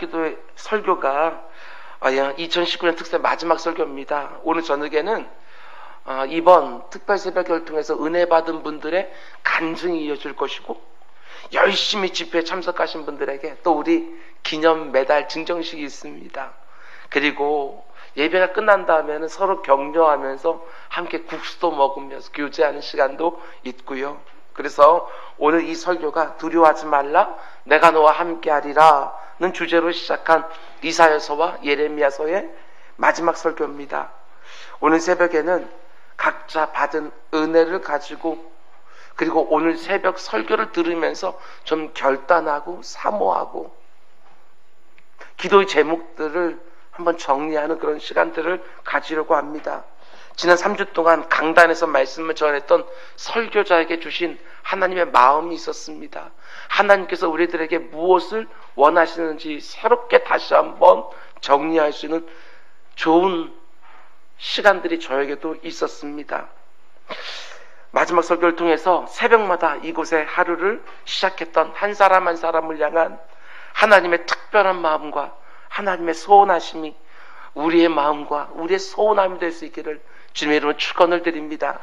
새벽기도의 설교가 2019년 특세 마지막 설교입니다. 오늘 저녁에는 이번 특별 새벽기도를 통해서 은혜 받은 분들의 간증이 이어질 것이고, 열심히 집회에 참석하신 분들에게 또 우리 기념 메달 증정식이 있습니다. 그리고 예배가 끝난 다음에는 서로 격려하면서 함께 국수도 먹으면서 교제하는 시간도 있고요. 그래서 오늘 이 설교가 두려워하지 말라 내가 너와 함께하리라는 주제로 시작한 이사야서와 예레미야서의 마지막 설교입니다. 오늘 새벽에는 각자 받은 은혜를 가지고, 그리고 오늘 새벽 설교를 들으면서 좀 결단하고 사모하고 기도의 제목들을 한번 정리하는 그런 시간들을 가지려고 합니다. 지난 3주 동안 강단에서 말씀을 전했던 설교자에게 주신 하나님의 마음이 있었습니다. 하나님께서 우리들에게 무엇을 원하시는지 새롭게 다시 한번 정리할 수 있는 좋은 시간들이 저에게도 있었습니다. 마지막 설교를 통해서 새벽마다 이곳에 하루를 시작했던 한 사람 한 사람을 향한 하나님의 특별한 마음과 하나님의 소원하심이 우리의 마음과 우리의 소원함이 될 수 있기를 주님의 이름으로 축원을 드립니다.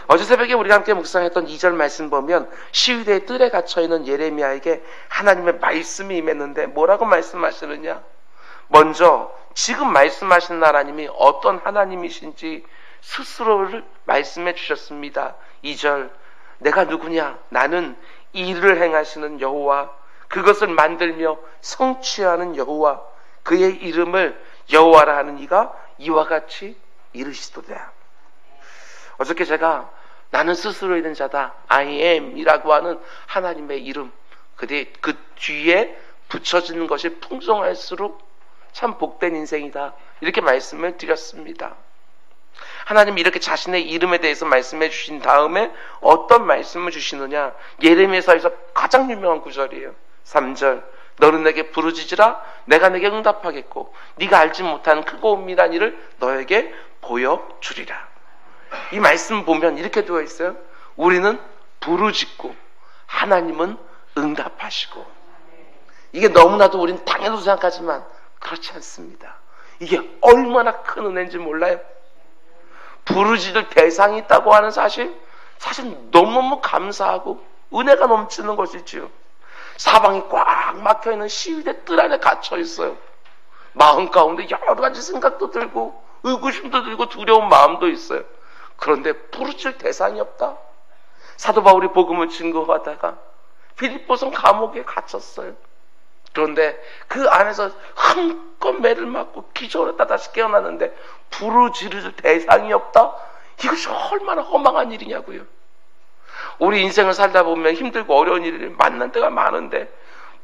어제 새벽에 우리가 함께 묵상했던 2절 말씀 보면 시위대의 뜰에 갇혀있는 예레미야에게 하나님의 말씀이 임했는데 뭐라고 말씀하시느냐? 먼저 지금 말씀하시는 하나님이 어떤 하나님이신지 스스로를 말씀해 주셨습니다. 2절, 내가 누구냐? 나는 일을 행하시는 여호와, 그것을 만들며 성취하는 여호와, 그의 이름을 여호와라 하는 이가 이와 같이 이르시도다. 어저께 제가 나는 스스로 있는 자다, I am 이라고 하는 하나님의 이름, 그 뒤에 붙여지는 것이 풍성할수록 참 복된 인생이다, 이렇게 말씀을 드렸습니다. 하나님이 이렇게 자신의 이름에 대해서 말씀해 주신 다음에 어떤 말씀을 주시느냐? 예레미야서에서 가장 유명한 구절이에요. 3절, 너는 내게 부르짖으라 내가 내게 응답하겠고 네가 알지 못하는 크고 은밀한 일을 너에게 보여주리라. 이 말씀 보면 이렇게 되어 있어요. 우리는 부르짖고 하나님은 응답하시고. 이게 너무나도 우리는 당연하다고 생각하지만 그렇지 않습니다. 이게 얼마나 큰 은혜인지 몰라요? 부르짖을 대상이 있다고 하는 사실 너무너무 감사하고 은혜가 넘치는 것이지요. 사방이 꽉 막혀있는 시위대 뜰 안에 갇혀 있어요. 마음 가운데 여러 가지 생각도 들고 의구심도 들고 두려운 마음도 있어요. 그런데 부르짖을 대상이 없다. 사도 바울이 복음을 증거하다가 빌립보성 감옥에 갇혔어요. 그런데 그 안에서 한껏 매를 맞고 기절했다 다시 깨어났는데 부르짖을 대상이 없다? 이것이 얼마나 허망한 일이냐고요. 우리 인생을 살다 보면 힘들고 어려운 일을 만난 때가 많은데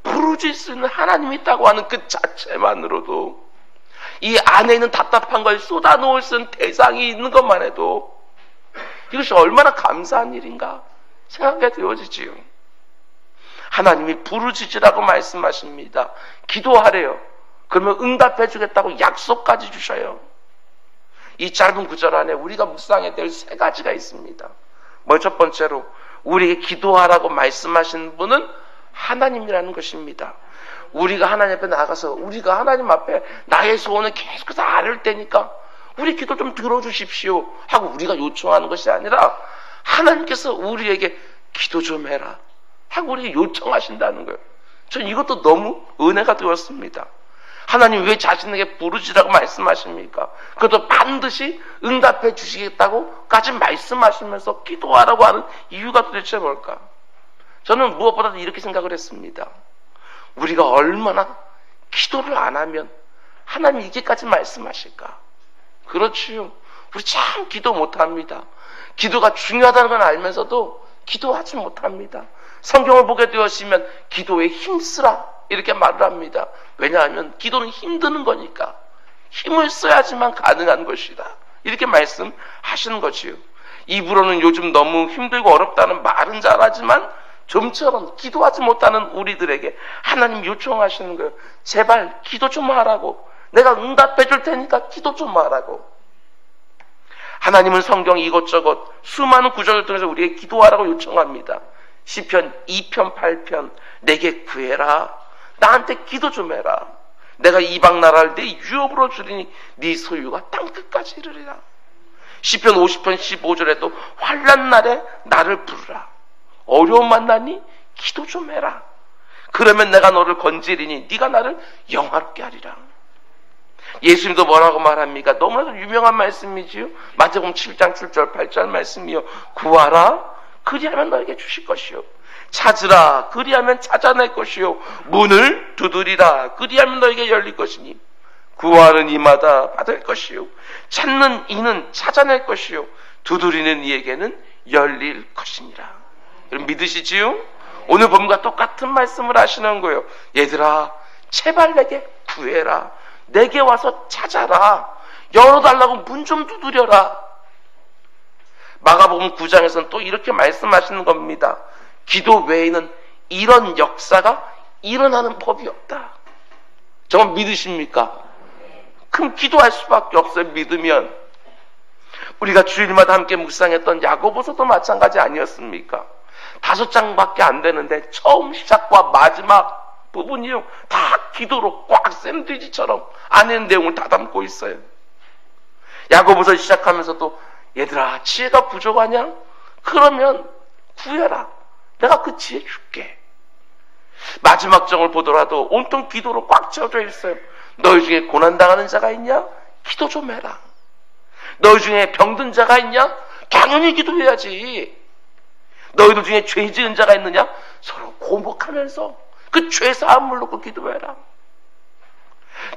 부르짖을 수 있는 하나님이 있다고 하는 그 자체만으로도, 이 안에 있는 답답한 걸 쏟아놓을 수 있는 대상이 있는 것만 해도 이것이 얼마나 감사한 일인가 생각하게 되어지지요. 하나님이 부르짖으라고 말씀하십니다. 기도하래요. 그러면 응답해 주겠다고 약속까지 주셔요. 이 짧은 구절 안에 우리가 묵상해야 될 3가지가 있습니다. 먼저 첫 번째로 우리에게 기도하라고 말씀하시는 분은 하나님이라는 것입니다. 우리가 하나님 앞에 나가서 우리가 하나님 앞에 나의 소원을 계속해서 아뢰을 테니까 우리 기도 좀 들어주십시오 하고 우리가 요청하는 것이 아니라 하나님께서 우리에게 기도 좀 해라 하고 우리에게 요청하신다는 거예요. 전 이것도 너무 은혜가 되었습니다. 하나님 왜 자신에게 부르짖으라고 말씀하십니까? 그것도 반드시 응답해 주시겠다고까지 말씀하시면서 기도하라고 하는 이유가 도대체 뭘까? 저는 무엇보다도 이렇게 생각을 했습니다. 우리가 얼마나 기도를 안 하면 하나님이 이렇게까지 말씀하실까? 그렇지요. 우리 참 기도 못합니다. 기도가 중요하다는 걸 알면서도 기도하지 못합니다. 성경을 보게 되었으면 기도에 힘쓰라 이렇게 말을 합니다. 왜냐하면 기도는 힘드는 거니까 힘을 써야지만 가능한 것이다, 이렇게 말씀하시는 거지요. 입으로는 요즘 너무 힘들고 어렵다는 말은 잘하지만 좀처럼 기도하지 못하는 우리들에게 하나님 요청하시는 거예요. 제발 기도 좀 하라고. 내가 응답해 줄 테니까 기도 좀 하라고. 하나님은 성경 이것저것 수많은 구절을 통해서 우리에게 기도하라고 요청합니다. 시편 2편 8편 내게 구해라 나한테 기도 좀 해라. 내가 이방 나라를 내 유업으로 주리니 네 소유가 땅끝까지 이르리라. 시편 50편 15절에도 환난 날에 나를 부르라. 어려움 만나니 기도 좀 해라. 그러면 내가 너를 건지리니 네가 나를 영화롭게 하리라. 예수님도 뭐라고 말합니까? 너무나도 유명한 말씀이지요. 마태복음 7장 7절 8절 말씀이요. 구하라 그리하면 너에게 주실 것이요. 찾으라 그리하면 찾아낼 것이요. 문을 두드리라 그리하면 너에게 열릴 것이니 구하는 이마다 받을 것이요. 찾는 이는 찾아낼 것이요. 두드리는 이에게는 열릴 것이니라. 여러분 믿으시지요? 오늘 본문과 똑같은 말씀을 하시는 거예요. 얘들아 제발 내게 구해라. 내게 와서 찾아라. 열어달라고 문 좀 두드려라. 마가복음 9장에서는 또 이렇게 말씀하시는 겁니다. 기도 외에는 이런 역사가 일어나는 법이 없다. 정말 믿으십니까? 그럼 기도할 수밖에 없어요. 믿으면. 우리가 주일마다 함께 묵상했던 야고보서도 마찬가지 아니었습니까? 5장밖에 안 되는데 처음 시작과 마지막 부분이요 다 기도로 꽉 샌드위치처럼 안에 있는 내용을 다 담고 있어요. 야고보서 시작하면서도 얘들아 지혜가 부족하냐? 그러면 구해라. 내가 그 지혜 줄게. 마지막 장을 보더라도 온통 기도로 꽉 채워져 있어요. 너희 중에 고난당하는 자가 있냐? 기도 좀 해라. 너희 중에 병든 자가 있냐? 당연히 기도해야지. 너희들 중에 죄 지은 자가 있느냐? 서로 고목하면서 그 죄 사함을 놓고 기도해라.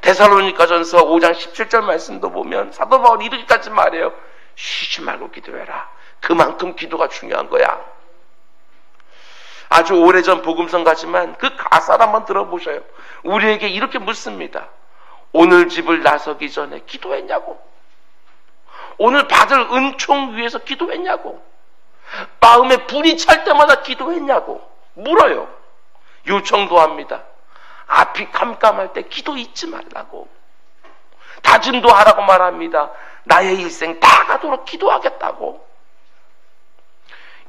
데살로니가전서 5장 17절 말씀도 보면 사도 바울이 이렇게까지 말해요. 쉬지 말고 기도해라. 그만큼 기도가 중요한 거야. 아주 오래전 복음성 같지만 그 가사를 한번 들어보셔요. 우리에게 이렇게 묻습니다. 오늘 집을 나서기 전에 기도했냐고? 오늘 받을 은총 위해서 기도했냐고? 마음에 불이 찰 때마다 기도했냐고? 물어요. 요청도 합니다. 앞이 깜깜할 때 기도 잊지 말라고. 다짐도 하라고 말합니다. 나의 일생 다 가도록 기도하겠다고.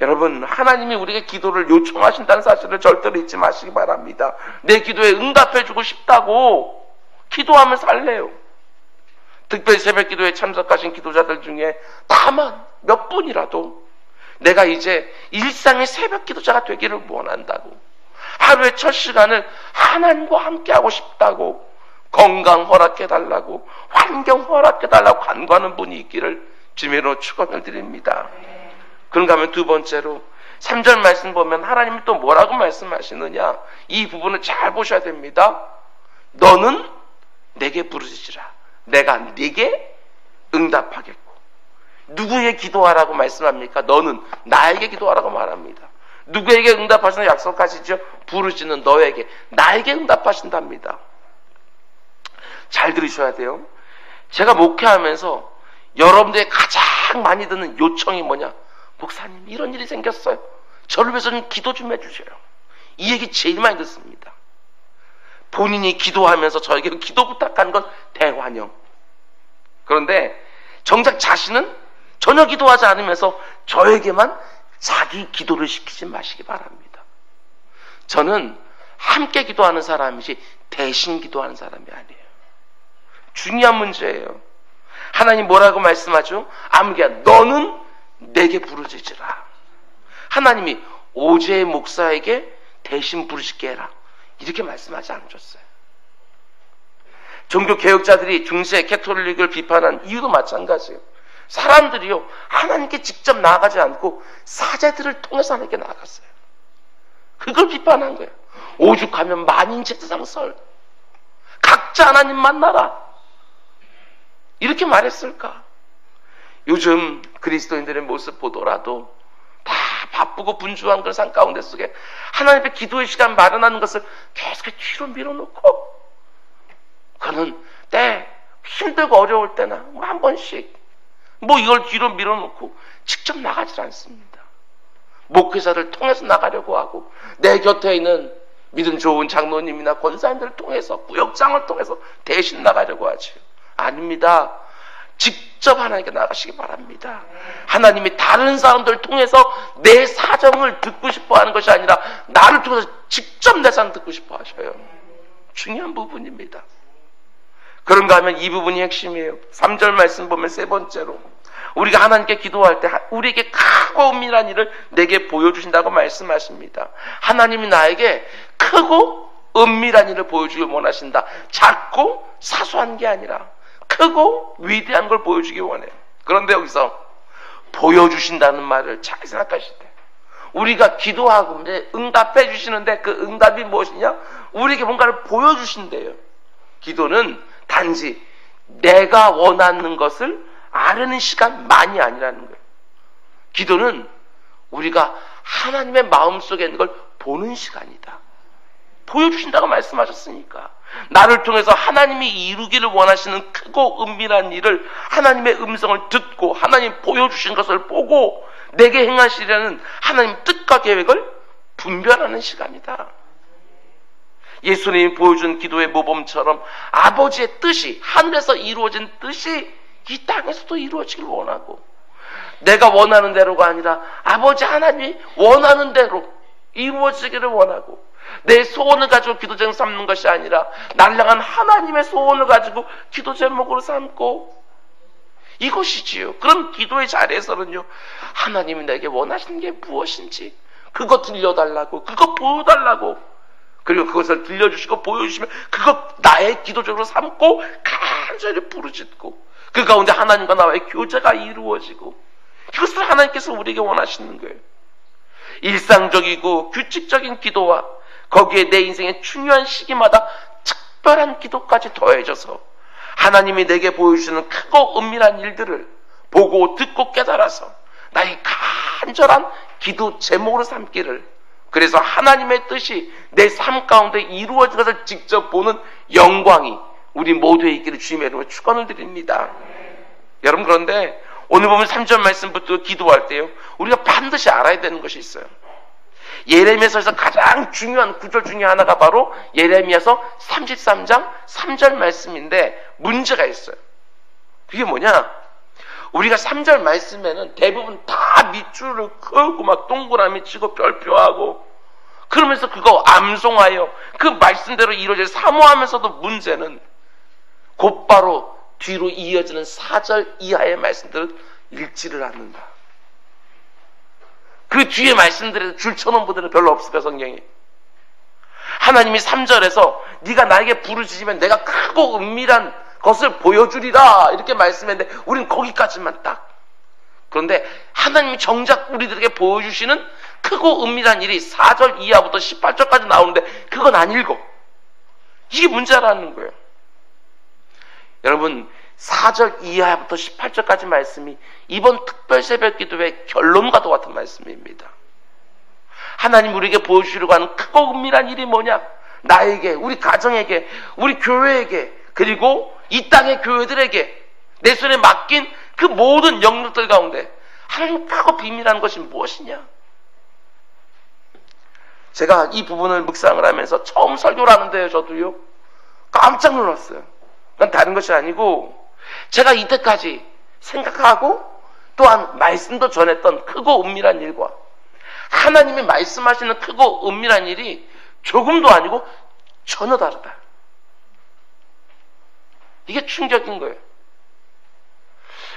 여러분 하나님이 우리에게 기도를 요청하신다는 사실을 절대로 잊지 마시기 바랍니다. 내 기도에 응답해주고 싶다고 기도하면서 할래요. 특별히 새벽기도에 참석하신 기도자들 중에 다만 몇 분이라도 내가 이제 일상의 새벽기도자가 되기를 원한다고, 하루의 첫 시간을 하나님과 함께하고 싶다고, 건강 허락해달라고, 환경 허락해달라고 간구하는 분이 있기를 주님으로 축원을 드립니다. 그런가 하면 두 번째로 3절 말씀 보면 하나님이 또 뭐라고 말씀하시느냐, 이 부분을 잘 보셔야 됩니다. 너는 내게 부르짖으라. 내가 네게 응답하겠고. 누구에게 기도하라고 말씀합니까? 너는 나에게 기도하라고 말합니다. 누구에게 응답하시는 약속하시죠? 부르짖는 너에게, 나에게 응답하신답니다. 잘 들으셔야 돼요. 제가 목회하면서 여러분들의 가장 많이 듣는 요청이 뭐냐? 목사님 이런 일이 생겼어요. 저를 위해서 좀 기도 좀 해주세요. 이 얘기 제일 많이 듣습니다. 본인이 기도하면서 저에게 기도 부탁한 건 대환영. 그런데 정작 자신은 전혀 기도하지 않으면서 저에게만 자기 기도를 시키지 마시기 바랍니다. 저는 함께 기도하는 사람이지 대신 기도하는 사람이 아니에요. 중요한 문제예요. 하나님 뭐라고 말씀하죠? 아무개야 너는 내게 부르짖으라. 하나님이 오제의 목사에게 대신 부르짖게 해라 이렇게 말씀하지 않으셨어요. 종교 개혁자들이 중세 캐톨릭을 비판한 이유도 마찬가지예요. 사람들이요 하나님께 직접 나아가지 않고 사제들을 통해서 하나님께 나아갔어요. 그걸 비판한 거예요. 오죽하면 만인 제사장설, 각자 하나님 만나라 이렇게 말했을까? 요즘 그리스도인들의 모습 보더라도 다 바쁘고 분주한 그 삶 가운데 속에 하나님 앞에 기도의 시간 마련하는 것을 계속 뒤로 밀어놓고, 그는 때 힘들고 어려울 때나 한 번씩 이걸 뒤로 밀어놓고 직접 나가질 않습니다. 목회자를 통해서 나가려고 하고, 내 곁에 있는 믿음 좋은 장로님이나 권사님들을 통해서, 구역장을 통해서 대신 나가려고 하죠. 아닙니다. 직접 하나님께 나가시기 바랍니다. 하나님이 다른 사람들을 통해서 내 사정을 듣고 싶어 하는 것이 아니라 나를 통해서 직접 내 사정 듣고 싶어 하셔요. 중요한 부분입니다. 그런가 하면 이 부분이 핵심이에요. 3절 말씀 보면 세 번째로 우리가 하나님께 기도할 때 우리에게 크고 은밀한 일을 내게 보여주신다고 말씀하십니다. 하나님이 나에게 크고 은밀한 일을 보여주길 원하신다. 작고 사소한 게 아니라 크고 위대한 걸 보여주길 원해요. 그런데 여기서 보여주신다는 말을 잘 생각하실 때 우리가 기도하고 응답해 주시는데 그 응답이 무엇이냐? 우리에게 뭔가를 보여주신대요. 기도는 단지 내가 원하는 것을 아르는 시간만이 아니라는 거예요. 기도는 우리가 하나님의 마음속에 있는 걸 보는 시간이다. 보여주신다고 말씀하셨으니까 나를 통해서 하나님이 이루기를 원하시는 크고 은밀한 일을 하나님의 음성을 듣고 하나님 보여주신 것을 보고 내게 행하시려는 하나님 뜻과 계획을 분별하는 시간이다. 예수님이 보여준 기도의 모범처럼 아버지의 뜻이 하늘에서 이루어진 뜻이 이 땅에서도 이루어지길 원하고 내가 원하는 대로가 아니라 아버지 하나님이 원하는 대로 이루어지기를 원하고 내 소원을 가지고 기도 제목 삼는 것이 아니라 나를 향한 하나님의 소원을 가지고 기도 제목으로 삼고 이것이지요. 그런 기도의 자리에서는요 하나님이 내게 원하시는 게 무엇인지 그거 들려달라고 그거 보여달라고 그리고 그것을 들려주시고 보여주시면 그것 나의 기도적으로 삼고 간절히 부르짖고 그 가운데 하나님과 나와의 교제가 이루어지고 이것을 하나님께서 우리에게 원하시는 거예요. 일상적이고 규칙적인 기도와 거기에 내 인생의 중요한 시기마다 특별한 기도까지 더해져서 하나님이 내게 보여주시는 크고 은밀한 일들을 보고 듣고 깨달아서 나의 간절한 기도 제목으로 삼기를 그래서 하나님의 뜻이 내 삶 가운데 이루어진 것을 직접 보는 영광이 우리 모두에 있기를 주님의 이름으로 축원을 드립니다. 여러분 그런데 오늘 보면 3절 말씀부터 기도할 때요 우리가 반드시 알아야 되는 것이 있어요. 예레미야서에서 가장 중요한 구절 중에 하나가 바로 예레미야서 33장 3절 말씀인데 문제가 있어요. 그게 뭐냐? 우리가 3절 말씀에는 대부분 다 밑줄을 그고 막 동그라미 치고 별표하고 그러면서 그거 암송하여 그 말씀대로 이루어질 사모하면서도 문제는 곧바로 뒤로 이어지는 4절 이하의 말씀들을 읽지를 않는다. 그 뒤에 말씀들에서 줄 쳐놓은 분들은 별로 없을 거야 성경에. 하나님이 3절에서 네가 나에게 부르짖으면 내가 크고 은밀한 것을 보여주리라 이렇게 말씀했는데 우린 거기까지만 딱. 그런데 하나님이 정작 우리들에게 보여주시는 크고 은밀한 일이 4절 이하부터 18절까지 나오는데 그건 안 읽어. 이게 문제라는 거예요. 여러분 4절 이하부터 18절까지 말씀이 이번 특별 새벽 기도의 결론과도 같은 말씀입니다. 하나님 우리에게 보여주려고 하는 크고 은밀한 일이 뭐냐? 나에게, 우리 가정에게, 우리 교회에게, 그리고 이 땅의 교회들에게 내 손에 맡긴 그 모든 영역들 가운데 하나님 크고 비밀한 것이 무엇이냐? 제가 이 부분을 묵상을 하면서 처음 설교를 하는데요, 저도요 깜짝 놀랐어요. 그건 다른 것이 아니고 제가 이때까지 생각하고 또한 말씀도 전했던 크고 은밀한 일과 하나님이 말씀하시는 크고 은밀한 일이 조금도 아니고 전혀 다르다. 이게 충격인 거예요.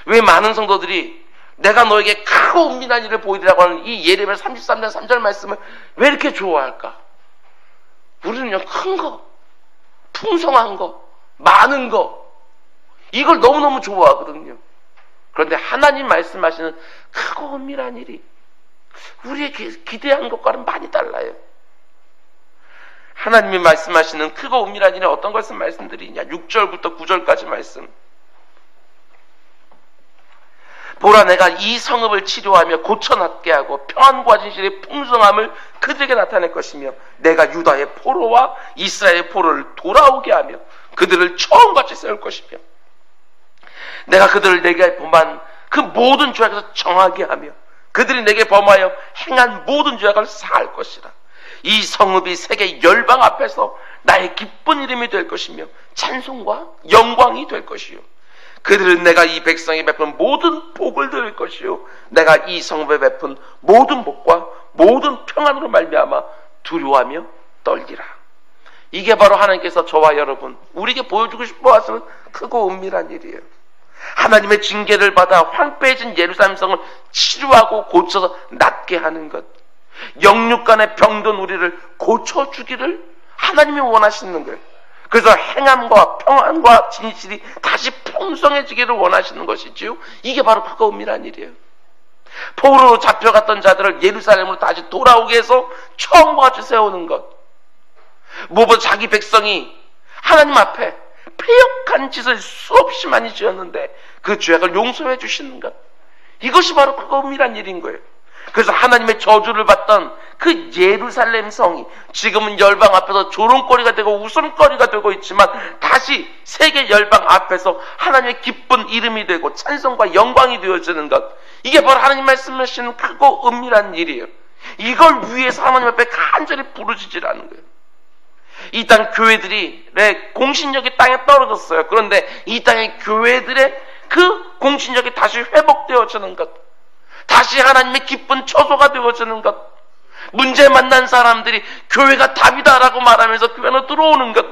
왜 많은 성도들이 내가 너에게 크고 은밀한 일을 보이리라고 하는 이 예레미야 33장 3절 말씀을 왜 이렇게 좋아할까? 우리는요 큰 거, 풍성한 거, 많은 거 이걸 너무너무 좋아하거든요. 그런데 하나님 말씀하시는 크고 은밀한 일이 우리의 기대한 것과는 많이 달라요. 하나님이 말씀하시는 크고 은밀한 일은 어떤 것을 말씀드리냐? 6절부터 9절까지 말씀. 보라 내가 이 성읍을 치료하며 고쳐낫게 하고 평안과 진실의 풍성함을 그들에게 나타낼 것이며 내가 유다의 포로와 이스라엘의 포로를 돌아오게 하며 그들을 처음같이 세울 것이며 내가 그들을 내게 범한 그 모든 죄악에서 정하게 하며 그들이 내게 범하여 행한 모든 죄악을 사할 것이라. 이 성읍이 세계 열방 앞에서 나의 기쁜 이름이 될 것이며 찬송과 영광이 될 것이요 그들은 내가 이 백성에 베푼 모든 복을 들을 것이요 내가 이 성읍에 베푼 모든 복과 모든 평안으로 말미암아 두려워하며 떨리라. 이게 바로 하나님께서 저와 여러분, 우리에게 보여주고 싶어 하시는 크고 은밀한 일이에요. 하나님의 징계를 받아 황폐해진 예루살렘 성을 치료하고 고쳐서 낫게 하는 것, 영육간의 병든 우리를 고쳐주기를 하나님이 원하시는 거예요. 그래서 행함과 평안과 진실이 다시 풍성해지기를 원하시는 것이지요. 이게 바로 크고 은밀한 일이에요. 포로로 잡혀갔던 자들을 예루살렘으로 다시 돌아오게 해서 처음과 같이 세우는 것, 무엇보다 자기 백성이 하나님 앞에 패역한 짓을 수없이 많이 지었는데 그 죄악을 용서해 주시는 것, 이것이 바로 크고 은밀한 일인 거예요. 그래서 하나님의 저주를 받던 그 예루살렘 성이 지금은 열방 앞에서 조롱거리가 되고 웃음거리가 되고 있지만 다시 세계 열방 앞에서 하나님의 기쁜 이름이 되고 찬송과 영광이 되어지는 것, 이게 바로 하나님 말씀하시는 크고 은밀한 일이에요. 이걸 위해서 하나님 앞에 간절히 부르짖으라는 거예요. 이 땅 교회들이 공신력이 땅에 떨어졌어요. 그런데 이 땅의 교회들의 그 공신력이 다시 회복되어지는 것, 다시 하나님의 기쁜 처소가 되어지는 것, 문제 만난 사람들이 교회가 답이다라고 말하면서 교회로 들어오는 것,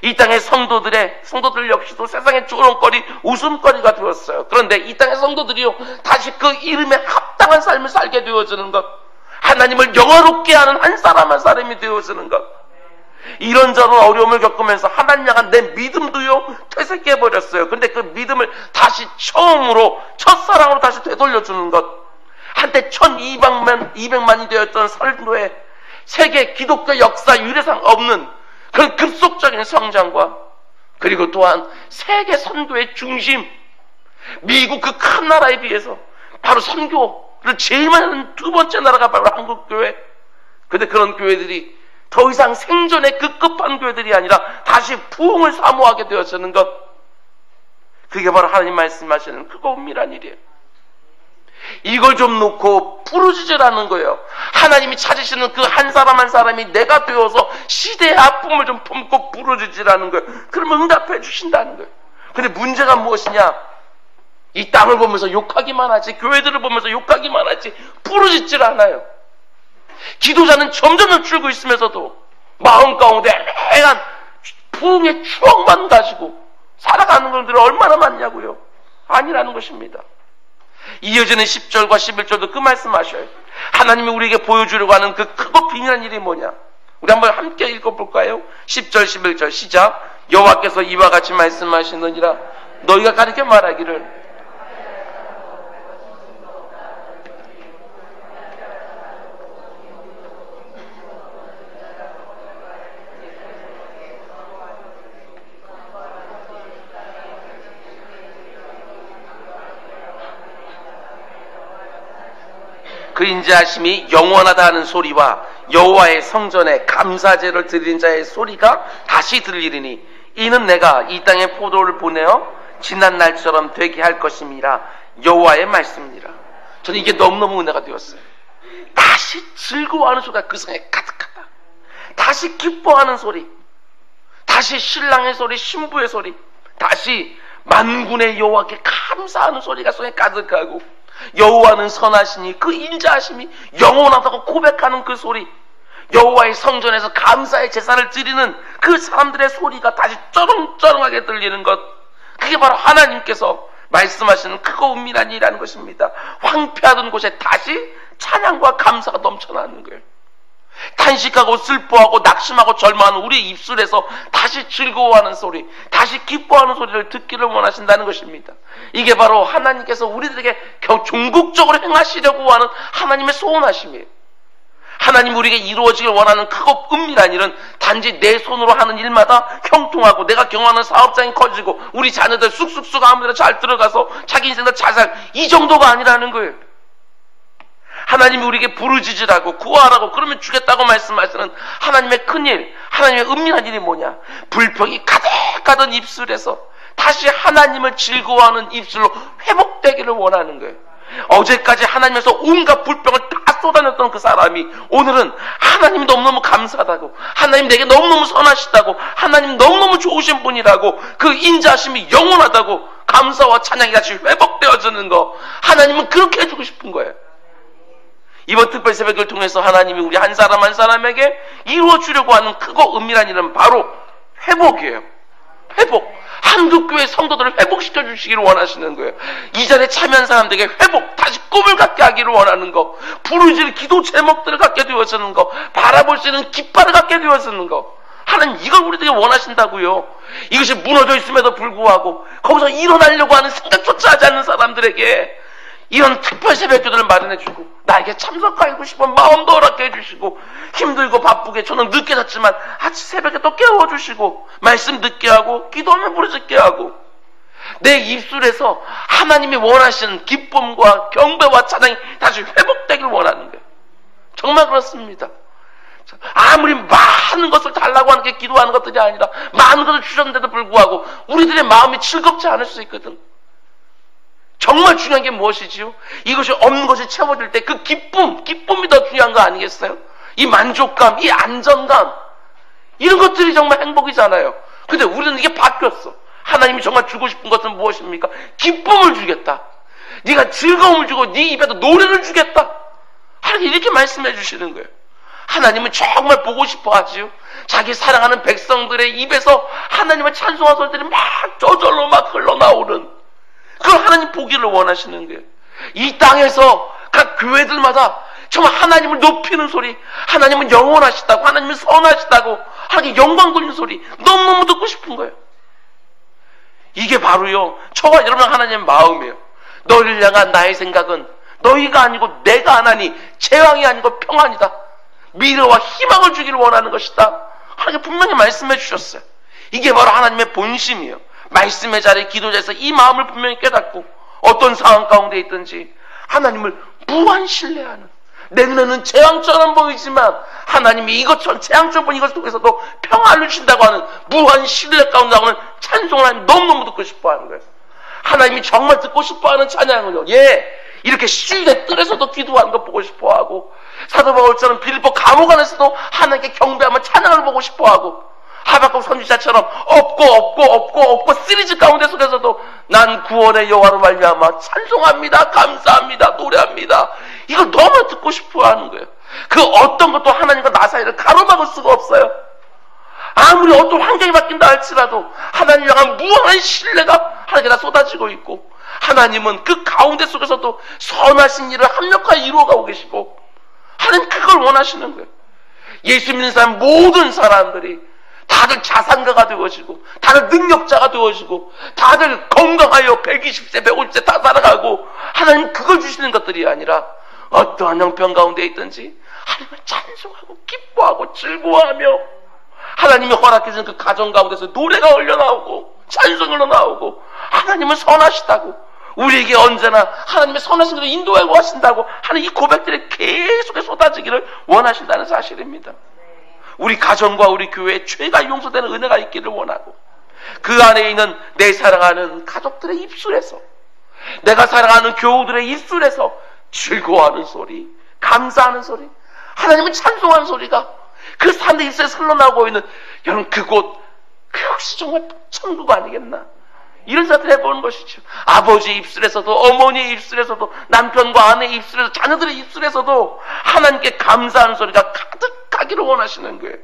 이 땅의 성도들 역시도 세상의 조롱거리, 웃음거리가 되었어요. 그런데 이 땅의 성도들이요, 다시 그 이름에 합당한 삶을 살게 되어지는 것, 하나님을 영화롭게 하는 한 사람 한 사람이 되어지는 것, 이런저런 어려움을 겪으면서 하나님 향한 내 믿음도요 퇴색해버렸어요. 근데 그 믿음을 다시 처음으로 첫사랑으로 다시 되돌려주는 것, 한때 1200만이 되었던 설도의 세계 기독교 역사 유례상 없는 그런 급속적인 성장과, 그리고 또한 세계 선교의 중심, 미국 그 큰 나라에 비해서 바로 선교를 제일 많이 하는 두 번째 나라가 바로 한국교회. 근데 그런 교회들이 더 이상 생존에 급급한 교회들이 아니라 다시 부흥을 사모하게 되어지는 것, 그게 바로 하나님 말씀하시는 크고 은밀한 일이에요. 이걸 좀 놓고 부르짖으라는 거예요. 하나님이 찾으시는 그 한 사람 한 사람이 내가 되어서 시대의 아픔을 좀 품고 부르짖으라는 거예요. 그러면 응답해 주신다는 거예요. 근데 문제가 무엇이냐? 이 땅을 보면서 욕하기만 하지, 교회들을 보면서 욕하기만 하지 부르짖질 않아요. 기도자는 점점 줄고 있으면서도 마음 가운데 애매한 부흥의 추억만 가지고 살아가는 분들이 얼마나 많냐고요. 아니라는 것입니다. 이어지는 10절과 11절도 그 말씀하셔요. 하나님이 우리에게 보여주려고 하는 그 크고 비밀한 일이 뭐냐? 우리 한번 함께 읽어볼까요? 10절 11절 시작. 여호와께서 이와 같이 말씀하시느니라. 너희가 가르쳐 말하기를 그 인자하심이 영원하다 하는 소리와 여호와의 성전에 감사제를 드리는 자의 소리가 다시 들리리니 이는 내가 이 땅에 포도를 보내어 지난 날처럼 되게 할 것임이라. 여호와의 말씀이니라. 저는 이게 너무너무 은혜가 되었어요. 다시 즐거워하는 소리가 그 성에 가득하다. 다시 기뻐하는 소리, 다시 신랑의 소리, 신부의 소리, 다시 만군의 여호와께 감사하는 소리가 성에 가득하고, 여호와는 선하시니 그 인자하심이 영원하다고 고백하는 그 소리, 여호와의 성전에서 감사의 제사를 드리는 그 사람들의 소리가 다시 쩌렁쩌렁하게 들리는 것, 그게 바로 하나님께서 말씀하시는 크고 은밀한 일이라는 것입니다. 황폐하던 곳에 다시 찬양과 감사가 넘쳐나는 거예요. 탄식하고 슬퍼하고 낙심하고 절망하는 우리의 입술에서 다시 즐거워하는 소리, 다시 기뻐하는 소리를 듣기를 원하신다는 것입니다. 이게 바로 하나님께서 우리들에게 종국적으로 행하시려고 하는 하나님의 소원하심이에요. 하나님 우리에게 이루어지길 원하는 크고 은밀한 일은 단지 내 손으로 하는 일마다 형통하고 내가 경험하는 사업장이 커지고 우리 자녀들 쑥쑥쑥 아무데나 잘 들어가서 자기 인생을 잘 살, 이 정도가 아니라는 거예요. 하나님이 우리에게 부르짖으라고 구하라고 그러면 주겠다고 말씀하시는 하나님의 큰일, 하나님의 은밀한 일이 뭐냐? 불평이 가득하던 입술에서 다시 하나님을 즐거워하는 입술로 회복되기를 원하는 거예요. 어제까지 하나님에서 온갖 불평을 다 쏟아냈던 그 사람이 오늘은 하나님이 너무너무 감사하다고, 하나님 내게 너무너무 선하시다고, 하나님 너무너무 좋으신 분이라고, 그 인자하심이 영원하다고 감사와 찬양이 다시 회복되어지는 거, 하나님은 그렇게 해주고 싶은 거예요. 이번 특별 새벽을 통해서 하나님이 우리 한 사람 한 사람에게 이루어 주려고 하는 크고 은밀한 일은 바로 회복이에요. 회복. 한국교회 성도들을 회복시켜 주시기를 원하시는 거예요. 이 자리에 참여한 사람들에게 회복, 다시 꿈을 갖게 하기를 원하는 거, 부르짖을 기도 제목들을 갖게 되어지는 거, 바라볼 수 있는 깃발을 갖게 되어지는 거. 하나님 이걸 우리들에게 원하신다고요. 이것이 무너져 있음에도 불구하고 거기서 일어나려고 하는 생각조차 하지 않는 사람들에게 이런 특별 새벽기도를 마련해 주고 나에게 참석하고 싶은 마음도 허락해 주시고 힘들고 바쁘게 저는 늦게 잤지만 아침 새벽에 또 깨워주시고 말씀 듣게 하고 기도하면 부르짖게 하고 내 입술에서 하나님이 원하시는 기쁨과 경배와 찬양이 다시 회복되길 원하는 거예요. 정말 그렇습니다. 아무리 많은 것을 달라고 하는 게 기도하는 것들이 아니라 많은 것을 주셨는데도 불구하고 우리들의 마음이 즐겁지 않을 수 있거든. 정말 중요한 게 무엇이지요? 이것이 없는 것이 채워질 때 그 기쁨이 더 중요한 거 아니겠어요? 이 만족감, 이 안정감, 이런 것들이 정말 행복이잖아요. 근데 우리는 이게 바뀌었어. 하나님이 정말 주고 싶은 것은 무엇입니까? 기쁨을 주겠다. 네가 즐거움을 주고 네 입에도 노래를 주겠다. 하나님 이렇게 말씀해 주시는 거예요. 하나님은 정말 보고 싶어 하지요. 자기 사랑하는 백성들의 입에서 하나님을 찬송한 소리들이 막 저절로 막 흘러나오는 그걸 하나님 보기를 원하시는 거예요. 이 땅에서 각 교회들마다 정말 하나님을 높이는 소리, 하나님은 영원하시다고, 하나님은 선하시다고, 하나님 영광 돌리는 소리 너무너무 듣고 싶은 거예요. 이게 바로요, 저와 여러분 하나님의 마음이에요. 너희를 향한 나의 생각은 너희가 아니고 내가 하나니 재앙이 아니고 평안이다. 미래와 희망을 주기를 원하는 것이다. 하나님 분명히 말씀해 주셨어요. 이게 바로 하나님의 본심이에요. 말씀의 자리에 기도자에서 이 마음을 분명히 깨닫고 어떤 상황 가운데 있든지 하나님을 무한 신뢰하는, 내 눈에는 재앙처럼 보이지만 하나님이 이것처럼 재앙처럼 보이는 이것을 통해서도 평안을 주신다고 하는 무한 신뢰 가운데 나오는 찬송을 하나님 너무너무 듣고 싶어하는 거예요. 하나님이 정말 듣고 싶어하는 찬양을요, 이렇게 시대 뜰에서도 기도하는 거 보고 싶어하고, 사도 바울처럼 빌립보 감옥 안에서도 하나님께 경배하며 찬양을 보고 싶어하고, 하박국 선지자처럼 없고 시리즈 가운데 속에서도 난 구원의 여호와로 말미암아 찬송합니다, 감사합니다, 노래합니다. 이걸 너무 듣고 싶어하는 거예요. 그 어떤 것도 하나님과 나 사이를 가로막을 수가 없어요. 아무리 어떤 환경이 바뀐다 할지라도 하나님 향한 무한한 신뢰가 하나님께 다 쏟아지고 있고, 하나님은 그 가운데 속에서도 선하신 일을 합력하여 이루어가고 계시고, 하나님 그걸 원하시는 거예요. 예수 믿는 사람 모든 사람들이 다들 자산가가 되어지고, 다들 능력자가 되어지고, 다들 건강하여 120세, 150세 다 살아가고, 하나님 그걸 주시는 것들이 아니라 어떠한 형편 가운데 있든지 하나님을 찬송하고 기뻐하고 즐거워하며, 하나님이 허락해준 그 가정 가운데서 노래가 흘러나오고 찬송이 흘러나오고, 하나님은 선하시다고, 우리에게 언제나 하나님의 선하신 것을 인도하고 하신다고 하는 이 고백들이 계속해 쏟아지기를 원하신다는 사실입니다. 우리 가정과 우리 교회에 죄가 용서되는 은혜가 있기를 원하고, 그 안에 있는 내 사랑하는 가족들의 입술에서, 내가 사랑하는 교우들의 입술에서 즐거워하는 소리, 감사하는 소리, 하나님은 찬송하는 소리가 그 사람들 입술에서 흘러나오고 있는, 여러분 그곳 혹시 정말 천국 아니겠나? 이런 생각을 해보는 것이죠. 아버지의 입술에서도, 어머니의 입술에서도, 남편과 아내의 입술에서, 자녀들의 입술에서도 하나님께 감사하는 소리가 가득하기를 원하시는 거예요.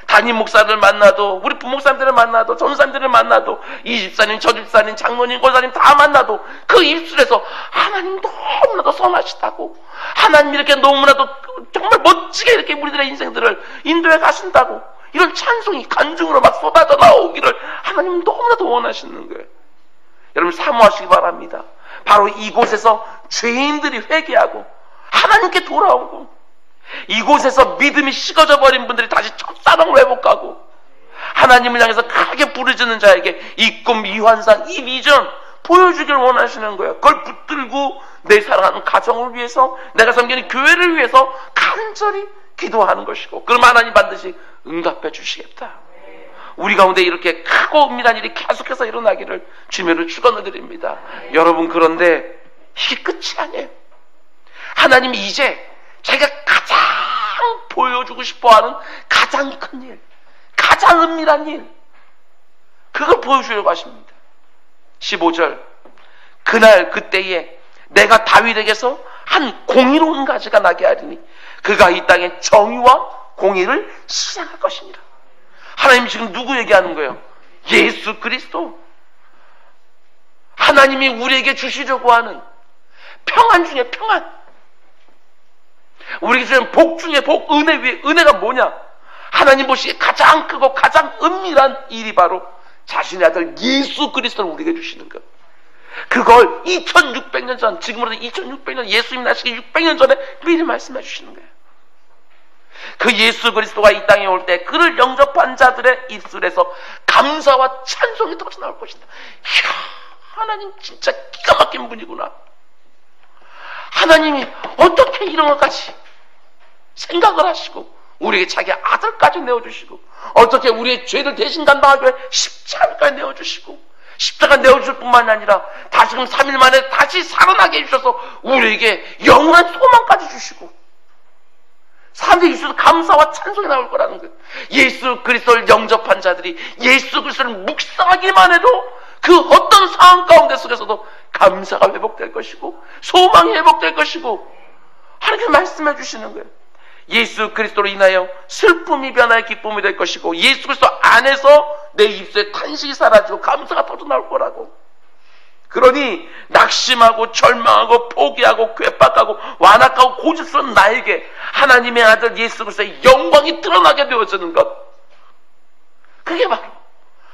담임 목사를 만나도, 우리 부목사님들을 만나도, 전사님들을 만나도, 이 집사님, 저 집사님, 장로님, 권사님 다 만나도 그 입술에서 하나님 너무나도 선하시다고, 하나님 이렇게 너무나도 정말 멋지게 이렇게 우리들의 인생들을 인도해 가신다고, 이런 찬송이 간증으로 막 쏟아져 나오기를 하나님 너무나도 원하시는 거예요. 여러분 사모하시기 바랍니다. 바로 이곳에서 죄인들이 회개하고 하나님께 돌아오고, 이곳에서 믿음이 식어져 버린 분들이 다시 첫사랑을 회복하고, 하나님을 향해서 크게 부르짖는 자에게 이 꿈, 이 환상, 이 비전 보여주길 원하시는 거예요. 그걸 붙들고 내 사랑하는 가정을 위해서, 내가 섬기는 교회를 위해서 간절히 기도하는 것이고, 그럼 하나님 반드시 응답해 주시겠다. 우리 가운데 이렇게 크고 은밀한 일이 계속해서 일어나기를 주님으로 축원드립니다. 여러분, 그런데 이게 끝이 아니에요. 하나님이 이제 자기가 가장 보여주고 싶어하는 가장 큰 일, 가장 은밀한 일, 그걸 보여주려고 하십니다. 15절, 그날 그때에 내가 다윗에게서 한 공의로운 가지가 나게 하리니 그가 이 땅에 정의와 공의를 실행할 것이니라. 하나님이 지금 누구 얘기하는 거예요? 예수 그리스도. 하나님이 우리에게 주시려고 하는 평안 중에 평안, 우리에게 주는 복 중에 복, 은혜 위에 은혜가 뭐냐? 하나님 보시기에 가장 크고 가장 은밀한 일이 바로 자신의 아들 예수 그리스도를 우리에게 주시는 것. 그걸 2600년 전, 지금으로부터 2600년, 예수님 나시기 600년 전에 미리 말씀해 주시는 거예요. 그 예수 그리스도가 이 땅에 올 때 그를 영접한 자들의 입술에서 감사와 찬송이 터져나올 것이다. 이야, 하나님 진짜 기가 막힌 분이구나. 하나님이 어떻게 이런 것까지 생각을 하시고 우리에게 자기 아들까지 내어주시고 어떻게 우리의 죄를 대신 감당하기 위해 십자가까지 내어주시고 십자가 내어줄 뿐만 아니라 다시금 3일 만에 다시 살아나게 해주셔서 우리에게 영원한 소망까지 주시고 사람들이 있어도 감사와 찬송이 나올 거라는 거예요. 예수 그리스도를 영접한 자들이 예수 그리스도를 묵상하기만 해도 그 어떤 상황 가운데 속에서도 감사가 회복될 것이고 소망이 회복될 것이고 하나님께서 말씀해 주시는 거예요. 예수 그리스도로 인하여 슬픔이 변하여 기쁨이 될 것이고 예수 그리스도 안에서 내 입술에 탄식이 사라지고 감사가 터져나올 거라고. 그러니 낙심하고 절망하고 포기하고 괴팍하고 완악하고 고집스러운 나에게 하나님의 아들 예수 그리스도의 영광이 드러나게 되어지는 것, 그게 바로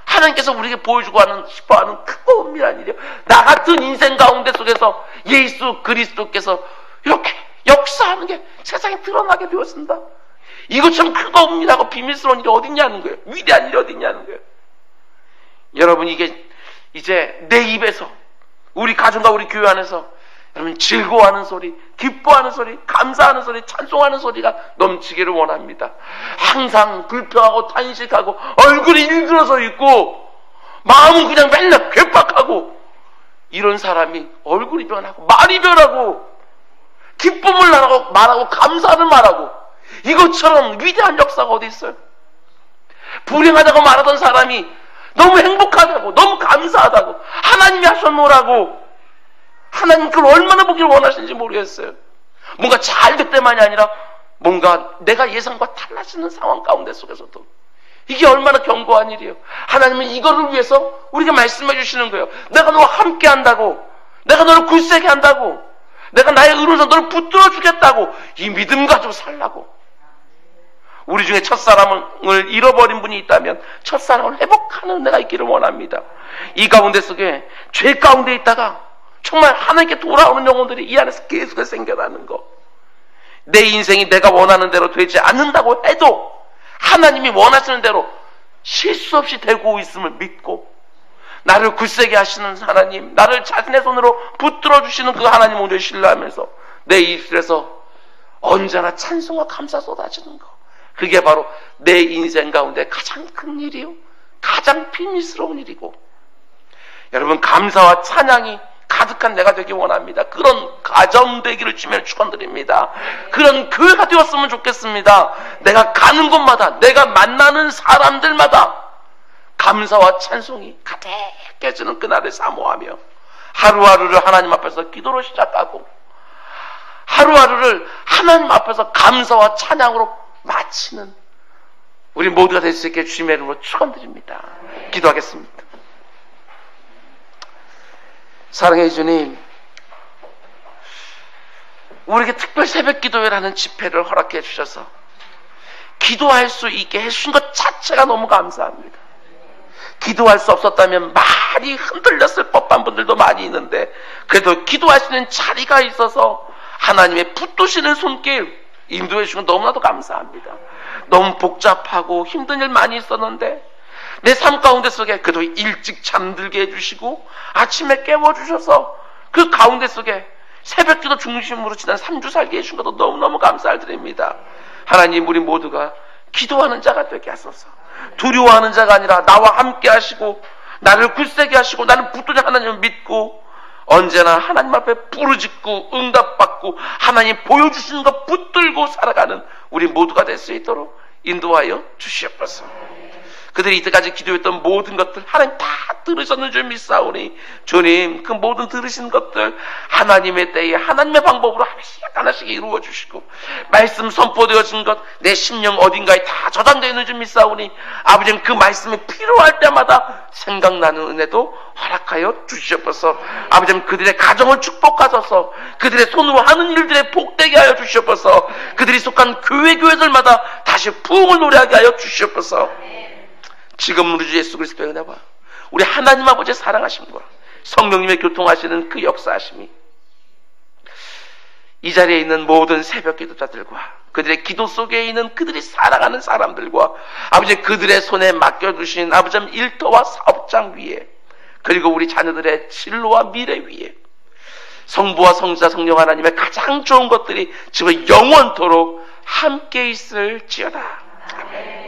하나님께서 우리에게 보여주고 싶어하는 크고 은밀한 일이에요. 나 같은 인생 가운데 속에서 예수 그리스도께서 이렇게 역사하는 게 세상에 드러나게 되었습니다. 이것처럼 크고 은밀하고 비밀스러운 일이 어딨냐는 거예요. 위대한 일이 어딨냐는 거예요. 여러분, 이게 이제 내 입에서 우리 가정과 우리 교회 안에서 여러분 즐거워하는 소리, 기뻐하는 소리, 감사하는 소리, 찬송하는 소리가 넘치기를 원합니다. 항상 불평하고 탄식하고 얼굴이 일그러져 있고 마음은 그냥 맨날 괴팍하고 이런 사람이 얼굴이 변하고 말이 변하고 기쁨을 말하고 감사를 말하고 이것처럼 위대한 역사가 어디 있어요? 불행하다고 말하던 사람이 너무 행복하다고, 너무 감사하다고, 하나님이 하셨노라고, 하나님 그걸 얼마나 보기를 원하시는지 모르겠어요. 뭔가 잘 될 때만이 아니라 뭔가 내가 예상과 달라지는 상황 가운데 속에서도 이게 얼마나 견고한 일이에요. 하나님은 이거를 위해서 우리에게 말씀해 주시는 거예요. 내가 너와 함께 한다고, 내가 너를 굳세게 한다고, 내가 나의 의로서 너를 붙들어 주겠다고, 이 믿음 가지고 살라고. 우리 중에 첫사랑을 잃어버린 분이 있다면 첫사랑을 회복하는 은혜가 있기를 원합니다. 이 가운데 속에 죄 가운데 있다가 정말 하나님께 돌아오는 영혼들이 이 안에서 계속 생겨나는 거, 내 인생이 내가 원하는 대로 되지 않는다고 해도 하나님이 원하시는 대로 실수 없이 되고 있음을 믿고 나를 굳세게 하시는 하나님, 나를 자신의 손으로 붙들어 주시는 그 하나님 오늘 신뢰하면서 내 입술에서 언제나 찬송과 감사 쏟아지는 거, 그게 바로 내 인생 가운데 가장 큰 일이요, 가장 비밀스러운 일이고, 여러분 감사와 찬양이 가득한 내가 되기 원합니다. 그런 가정 되기를 주면 축원드립니다. 그런 교회가 되었으면 좋겠습니다. 내가 가는 곳마다, 내가 만나는 사람들마다 감사와 찬송이 가득해지는 그날을 사모하며 하루하루를 하나님 앞에서 기도로 시작하고 하루하루를 하나님 앞에서 감사와 찬양으로 마치는 우리 모두가 될 수 있게 주님의 이름으로 축원드립니다. 기도하겠습니다. 사랑해 주님, 우리에게 특별 새벽 기도회라는 집회를 허락해 주셔서 기도할 수 있게 해주신 것 자체가 너무 감사합니다. 기도할 수 없었다면 많이 흔들렸을 법한 분들도 많이 있는데 그래도 기도할 수 있는 자리가 있어서 하나님의 붙드시는 손길 인도해 주시면 너무나도 감사합니다. 너무 복잡하고 힘든 일 많이 있었는데 내 삶 가운데 속에 그래도 일찍 잠들게 해주시고 아침에 깨워주셔서 그 가운데 속에 새벽기도 중심으로 지난 3주 살게 해주신 것도 너무너무 감사를 드립니다. 하나님, 우리 모두가 기도하는 자가 되게 하소서. 두려워하는 자가 아니라 나와 함께 하시고 나를 굳세게 하시고 나를 붙드는 하나님을 믿고 언제나 하나님 앞에 부르짖고 응답받고 하나님 보여주시는 것 붙들고 살아가는 우리 모두가 될 수 있도록 인도하여 주시옵소서. 그들이 이때까지 기도했던 모든 것들 하나님 다 다 들으셨는 줄 믿사오니 주님 그 모든 들으신 것들 하나님의 때에 하나님의 방법으로 하나씩 이루어 주시고 말씀 선포되어진 것 내 심령 어딘가에 다 저장되어 있는 줄 믿사오니 아버지는 그 말씀이 필요할 때마다 생각나는 은혜도 허락하여 주시옵소서. 아버지는 그들의 가정을 축복하소서. 그들의 손으로 하는 일들에 복되게 하여 주시옵소서. 그들이 속한 교회들마다 다시 부흥을 노래하게 하여 주시옵소서. 지금 우리 주 예수 그리스도의 은혜와 우리 하나님 아버지의 사랑하심과 성령님의 교통하시는 그 역사하심이 이 자리에 있는 모든 새벽 기도자들과 그들의 기도 속에 있는 그들이 사랑하는 사람들과 아버지 그들의 손에 맡겨두신 아버지 일터와 사업장 위에 그리고 우리 자녀들의 진로와 미래 위에 성부와 성자 성령 하나님의 가장 좋은 것들이 지금 영원토록 함께 있을지어다. 아멘.